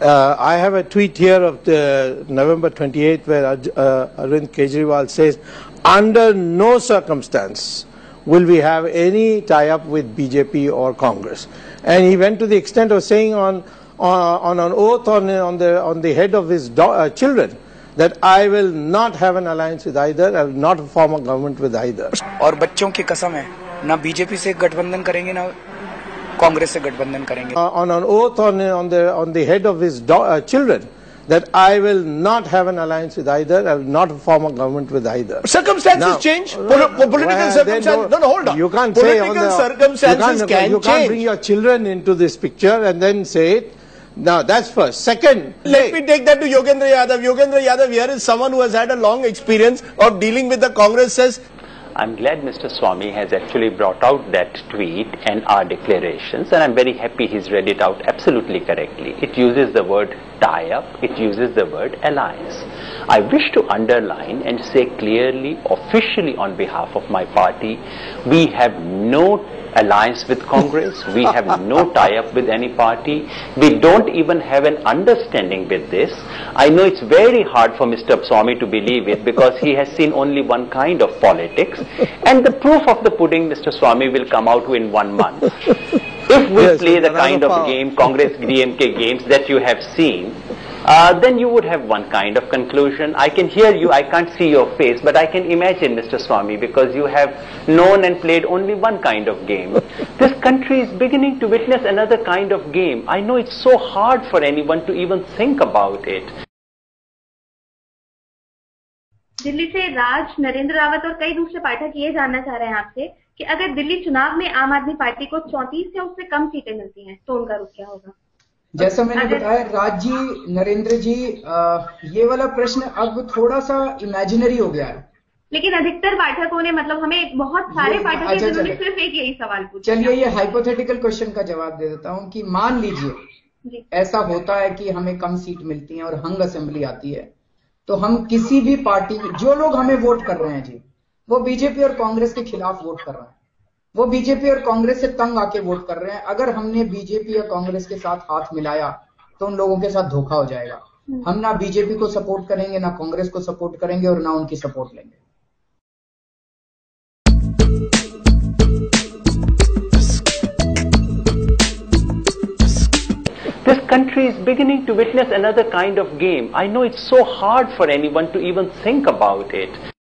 I have a tweet here of the November 28th where Arvind Kejriwal says, under no circumstance will we have any tie-up with BJP or Congress. And he went to the extent of saying on an oath on the head of his children that I will not have an alliance with either, I will not form a government with either. और बच्चों की कसम है, ना BJP से गठबंधन करेंगे ना कांग्रेस से गठबंधन करेंगे. On an oath on the head of his children that I will not have an alliance with either, I will not form a government with either. Circumstances change. Political circumstances. No, hold on. You can't political circumstances can change. You can't bring your children into this picture and then say it. Now, that's first. Second, let me take that to Yogendra Yadav. Yogendra Yadav here is someone who has had a long experience of dealing with the Congress. Says, I'm glad Mr. Swamy has actually brought out that tweet and our declarations, and I'm very happy he's read it out absolutely correctly. It uses the word tie-up, it uses the word alliance. I wish to underline and say clearly, officially on behalf of my party, we have no alliance with Congress, we have no tie-up with any party, we don't even have an understanding with this. I know it's very hard for Mr. Swamy to believe it because he has seen only one kind of politics, and the proof of the pudding, Mr. Swamy, will come out in 1 month. If we play the kind of game, Congress DMK games that you have seen, then you would have one kind of conclusion. I can hear you, I can't see your face, but I can imagine, Mr. Swamy, because you have known and played only one kind of game. This country is beginning to witness another kind of game. I know it's so hard for anyone to even think about it. Delhi से राज, नरेंद्र रावत और कई दूसरे पाठक ये जानना चाह रहे हैं आपसे कि अगर दिल्ली चुनाव में आम आदमी पार्टी को 34 या उससे कम सीटें मिलती हैं तो उनका रुख क्या होगा? जैसा मैंने बताया, राज जी, नरेंद्र जी, ये वाला प्रश्न अब थोड़ा सा इमेजिनरी हो गया है. लेकिन अधिकतर पाठकों ने, मतलब हमें बहुत सारे पाठक सिर्फ एक यही सवाल पूछा. चलिए ये हाइपोथेटिकल क्वेश्चन का जवाब दे देता हूं कि मान लीजिए ऐसा होता है कि हमें कम सीट मिलती है और हंग असेंबली आती है, तो हम किसी भी पार्टी, जो लोग हमें वोट कर रहे हैं जी, वो बीजेपी और कांग्रेस के खिलाफ वोट कर रहे हैं, वो बीजेपी और कांग्रेस से तंग आके वोट कर रहे हैं. अगर हमने बीजेपी या कांग्रेस के साथ हाथ मिलाया तो उन लोगों के साथ धोखा हो जाएगा. हम ना बीजेपी को सपोर्ट करेंगे, ना कांग्रेस को सपोर्ट करेंगे और ना उनकी सपोर्ट लेंगे. This country is beginning to witness another kind of game. I know it's so hard for anyone to even think about it.